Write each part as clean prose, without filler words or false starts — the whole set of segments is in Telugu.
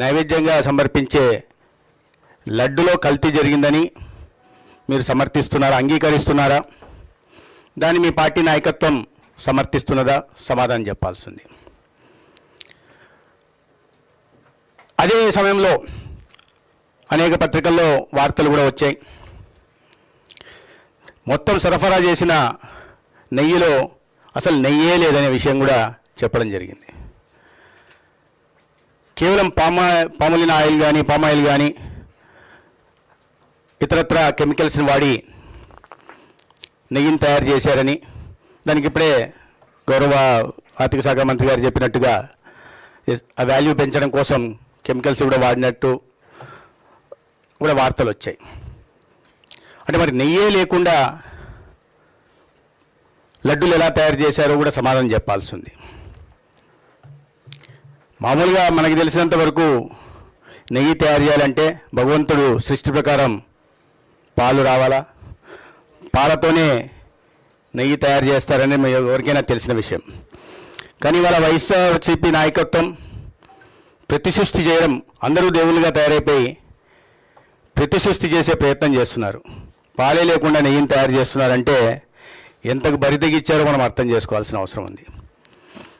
నైవేద్యంగా సమర్పించే లడ్డులో కల్తీ జరిగిందని మీరు సమర్థిస్తున్నారా, అంగీకరిస్తున్నారా? దాన్ని మీ పార్టీ నాయకత్వం సమర్థిస్తున్నదా? సమాధానం చెప్పాల్సింది. అదే సమయంలో అనేక పత్రికల్లో వార్తలు కూడా వచ్చాయి. మొత్తం సరఫరా చేసిన నెయ్యిలో అసలు నెయ్యే లేదనే విషయం కూడా చెప్పడం జరిగింది. కేవలం పామలిన్ ఆయిల్ కానీ పామాయిల్ కానీ ఇతరత్ర కెమికల్స్ని వాడి నెయ్యిని తయారు చేశారని, దానికి ఇప్పుడే గౌరవ ఆర్థిక శాఖ మంత్రి గారు చెప్పినట్టుగా ఆ వాల్యూ పెంచడం కోసం కెమికల్స్ కూడా వాడినట్టు కూడా వార్తలు వచ్చాయి. అంటే మరి నెయ్యే లేకుండా లడ్డూలు ఎలా తయారు చేశారో కూడా సమాధానం చెప్పాల్సి ఉంది. మామూలుగా మనకి తెలిసినంత వరకు నెయ్యి తయారు చేయాలంటే భగవంతుడు సృష్టి ప్రకారం పాలు రావాలా, పాలతోనే నెయ్యి తయారు చేస్తారని ఎవరికైనా తెలిసిన విషయం. కానీ వాళ్ళ వైఎస్ఆర్సీపీ నాయకత్వం ప్రతిసృష్టి చేయడం, అందరూ దేవుళ్ళుగా తయారైపోయి ప్రతిసృష్టి చేసే ప్రయత్నం చేస్తున్నారు. పాలే లేకుండా నెయ్యిని తయారు చేస్తున్నారంటే ఎంతకు బరితెగిచ్చారో మనం అర్థం చేసుకోవాల్సిన అవసరం ఉంది.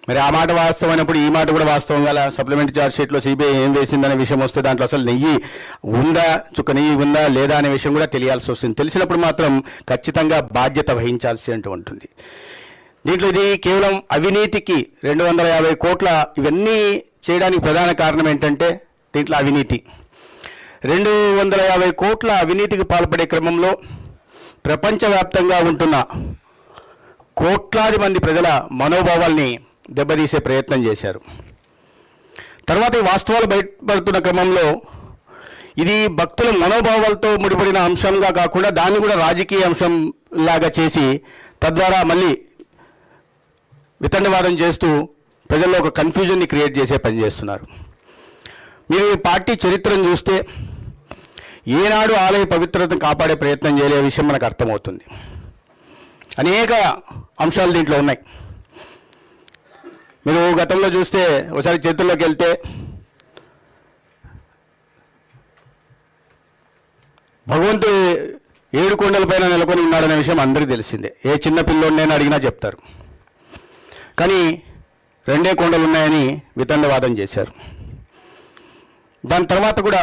మరి ఆ మాట వాస్తవమైనప్పుడు ఈ మాట కూడా వాస్తవం గల సప్లిమెంటరీ ఛార్జ్ షీట్లో సిబిఐ ఏం వేసిందనే విషయం వస్తే దాంట్లో అసలు నెయ్యి ఉందా, చుక్క నెయ్యి ఉందా లేదా అనే విషయం కూడా తెలియాల్సి వస్తుంది. తెలిసినప్పుడు మాత్రం ఖచ్చితంగా బాధ్యత వహించాల్సి అంటూ ఉంటుంది. దీంట్లో ఇది కేవలం అవినీతికి 250 కోట్ల ఇవన్నీ చేయడానికి ప్రధాన కారణం ఏంటంటే దీంట్లో అవినీతి. 250 కోట్ల అవినీతికి పాల్పడే క్రమంలో ప్రపంచవ్యాప్తంగా ఉంటున్న కోట్లాది మంది ప్రజల మనోభావాల్ని దెబ్బతీసే ప్రయత్నం చేశారు. తర్వాత ఈ వాస్తవాలు బయటపడుతున్న క్రమంలో ఇది భక్తుల మనోభావాలతో ముడిపడిన అంశంగా కాకుండా దాన్ని కూడా రాజకీయ అంశం లాగా చేసి తద్వారా మళ్ళీ వితండవాదం చేస్తూ ప్రజల్లో ఒక కన్ఫ్యూజన్ని క్రియేట్ చేసే పని చేస్తున్నారు. మీరు ఈ పార్టీ చరిత్రను చూస్తే ఏనాడు ఆలయ పవిత్రతను కాపాడే ప్రయత్నం చేయలే విషయం మనకు అర్థమవుతుంది. అనేక అంశాలు దీంట్లో ఉన్నాయి. మీరు గతంలో చూస్తే ఒకసారి చరిత్రలోకి వెళ్తే భగవంతుడు 7 కొండలపైన నెలకొని ఉన్నాడనే విషయం అందరికీ తెలిసిందే. ఏ చిన్న పిల్లోడినైనా అడిగినా చెప్తారు. కానీ 2 కొండలు ఉన్నాయని వితండవాదం చేశారు. దాని తర్వాత కూడా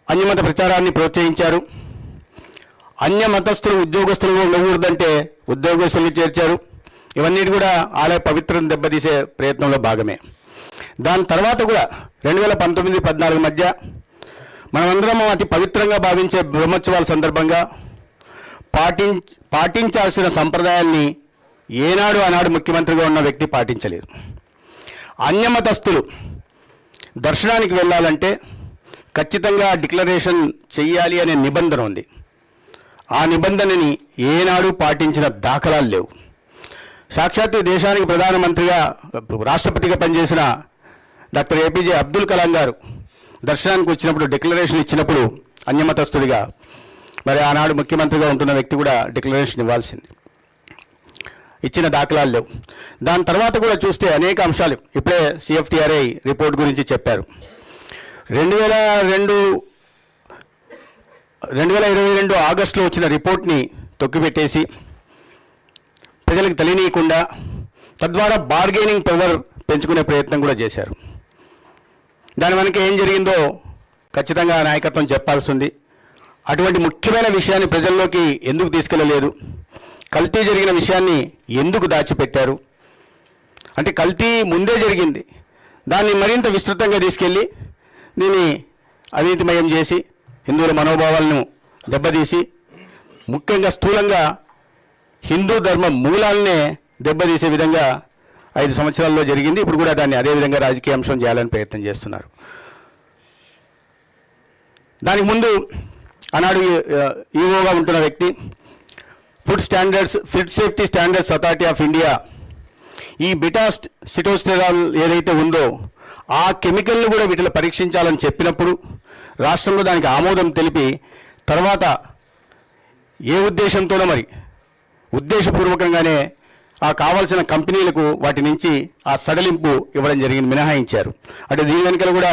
అన్యమత ప్రచారాన్ని ప్రోత్సహించారు. అన్యమతస్థులు ఉద్యోగస్తులు ఉండకూడదంటే ఉద్యోగస్తుల్ని చేర్చారు. ఇవన్నీ కూడా ఆలయ పవిత్రతను దెబ్బతీసే ప్రయత్నంలో భాగమే. దాని తర్వాత కూడా 2019-14 మధ్య మనమందరం అతి పవిత్రంగా భావించే బ్రహ్మోత్సవాల సందర్భంగా పాటించాల్సిన సంప్రదాయాల్ని ఏనాడు ఆనాడు ముఖ్యమంత్రిగా ఉన్న వ్యక్తి పాటించలేదు. అన్యమతస్థులు దర్శనానికి వెళ్ళాలంటే ఖచ్చితంగా డిక్లరేషన్ చెయ్యాలి అనే నిబంధన ఉంది. ఆ నిబంధనని ఏనాడు పాటించిన దాఖలాలు లేవు. సాక్షాత్తు దేశానికి ప్రధానమంత్రిగా రాష్ట్రపతిగా పనిచేసిన డాక్టర్ ఏపీజే అబ్దుల్ కలాం గారు దర్శనానికి వచ్చినప్పుడు డిక్లరేషన్ ఇచ్చినప్పుడు అన్యమతస్థుడిగా మరి ఆనాడు ముఖ్యమంత్రిగా ఉంటున్న వ్యక్తి కూడా డిక్లరేషన్ ఇవ్వాల్సింది. ఇచ్చిన దాఖలాలు లేవు. దాని తర్వాత కూడా చూస్తే అనేక అంశాలు ఇప్పుడే CFTRI రిపోర్ట్ గురించి చెప్పారు. 2022 ఆగస్టులో వచ్చిన రిపోర్ట్ని తొక్కిపెట్టేసి ప్రజలకు తెలియనీయకుండా తద్వారా బార్గెనింగ్ పవర్ పెంచుకునే ప్రయత్నం కూడా చేశారు. దాని వెనక ఏం జరిగిందో ఖచ్చితంగా నాయకత్వం చెప్పాల్సి ఉంది. అటువంటి ముఖ్యమైన విషయాన్ని ప్రజల్లోకి ఎందుకు తీసుకెళ్ళలేదు? కల్తీ జరిగిన విషయాన్ని ఎందుకు దాచిపెట్టారు? అంటే కల్తీ ముందే జరిగింది, దాన్ని మరింత విస్తృతంగా తీసుకెళ్ళి దీన్ని అవినీతిమయం చేసి హిందువుల మనోభావాలను దెబ్బతీసి ముఖ్యంగా స్థూలంగా హిందూ ధర్మ మూలాలనే దెబ్బతీసే విధంగా 5 సంవత్సరాల్లో జరిగింది. ఇప్పుడు కూడా దాన్ని అదేవిధంగా రాజకీయ అంశం చేయాలని ప్రయత్నం చేస్తున్నారు. దానికి ముందు ఆనాడు ఈఓగా ఉంటున్న వ్యక్తి food safety standards authority of India ఈ బీటా సిటోస్టెరాల్ ఏదైతే ఉందో ఆ కెమికల్ను కూడా వీటిలో పరీక్షించాలని చెప్పినప్పుడు రాష్ట్రంలో దానికి ఆమోదం తెలిపి తర్వాత ఏ ఉద్దేశంతోనో మరి ఉద్దేశపూర్వకంగానే ఆ కావాల్సిన కంపెనీలకు వాటి నుంచి ఆ సడలింపు ఇవ్వడం జరిగింది, మినహాయించారు. అంటే దీని వెనుకలు కూడా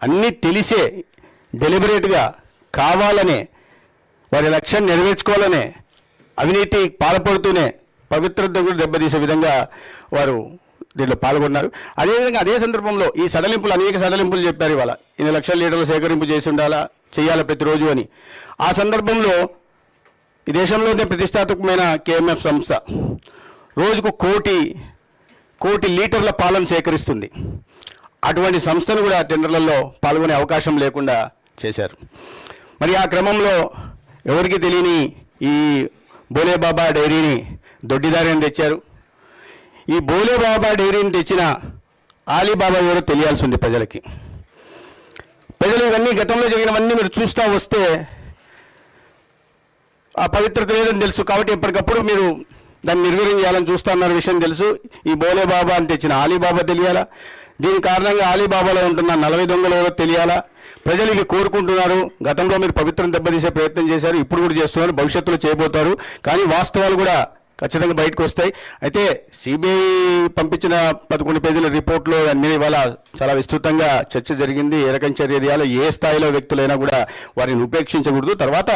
అన్నీ తెలిసే డెలిబరేట్గా కావాలనే వారి లక్ష్యాన్ని నెరవేర్చుకోవాలనే అవినీతి పాల్పడుతూనే పవిత్రత కూడా దెబ్బతీసే విధంగా వారు దీంట్లో పాల్గొన్నారు. అదేవిధంగా అదే సందర్భంలో ఈ సడలింపులు అనేక సడలింపులు చెప్పారు. ఇవాళ 8 లక్షల లీటర్లు సేకరింపు చేసి చేయాలి ప్రతిరోజు అని. ఆ సందర్భంలో ఈ దేశంలోనే ప్రతిష్టాత్మకమైన కేఎంఎఫ్ సంస్థ రోజుకు కోటి లీటర్ల పాలను సేకరిస్తుంది. అటువంటి సంస్థను కూడా టెండర్లలో పాల్గొనే అవకాశం లేకుండా చేశారు. మరి ఆ క్రమంలో ఎవరికి తెలియని ఈ బోలేబాబా డైరీని దొడ్డిదారిని తెచ్చారు. ఈ బోలేబాబా డైరీని తెచ్చిన ఆలీబాబా ఎవరో తెలియాల్సి ఉంది ప్రజలకి. ప్రజలు ఇవన్నీ గతంలో జరిగినవన్నీ మీరు చూస్తూ వస్తే ఆ పవిత్రత లేదని తెలుసు. కాబట్టి ఎప్పటికప్పుడు మీరు దాన్ని నిర్వీర్యం చేయాలని చూస్తున్న విషయం తెలుసు. ఈ బోలేబాబా అని తెచ్చిన ఆలీబాబా తెలియాలా, దీని కారణంగా ఆలీబాబాలో ఉంటున్న 40 దొంగలు ఎవరో తెలియాలా. ప్రజలు ఇవి కోరుకుంటున్నారు. గతంలో మీరు పవిత్రం దెబ్బతీసే ప్రయత్నం చేశారు, ఇప్పుడు కూడా చేస్తున్నారు, భవిష్యత్తులో చేయబోతారు. కానీ వాస్తవాలు కూడా ఖచ్చితంగా బయటకు వస్తాయి. అయితే సిబిఐ పంపించిన 11 పేజీల రిపోర్ట్లో అన్ని ఇవాళ చాలా విస్తృతంగా చర్చ జరిగింది. ఏ రకం చర్యలు, ఏ స్థాయిలో వ్యక్తులైనా కూడా వారిని ఉపేక్షించకూడదు. తర్వాత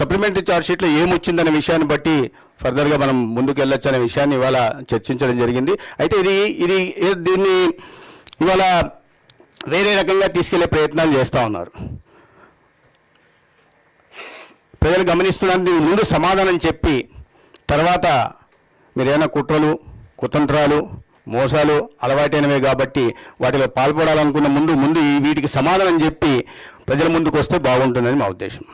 సప్లిమెంటరీ ఛార్జ్షీట్లో ఏమొచ్చిందనే విషయాన్ని బట్టి ఫర్దర్గా మనం ముందుకు వెళ్ళొచ్చు అనే విషయాన్ని ఇవాళ చర్చించడం జరిగింది. అయితే దీన్ని ఇవాళ వేరే రకంగా తీసుకెళ్లే ప్రయత్నాలు చేస్తూ ఉన్నారు. ప్రజలు గమనిస్తున్నారు. దీని ముందు సమాధానం చెప్పి తర్వాత మీరేమైనా కుట్రలు, కుతంత్రాలు, మోసాలు అలవాటైనవే కాబట్టి వాటిలో పాల్పడాలనుకున్న ముందు వీటికి సమాధానం చెప్పి ప్రజల ముందుకు వస్తే బాగుంటుందని మా ఉద్దేశం.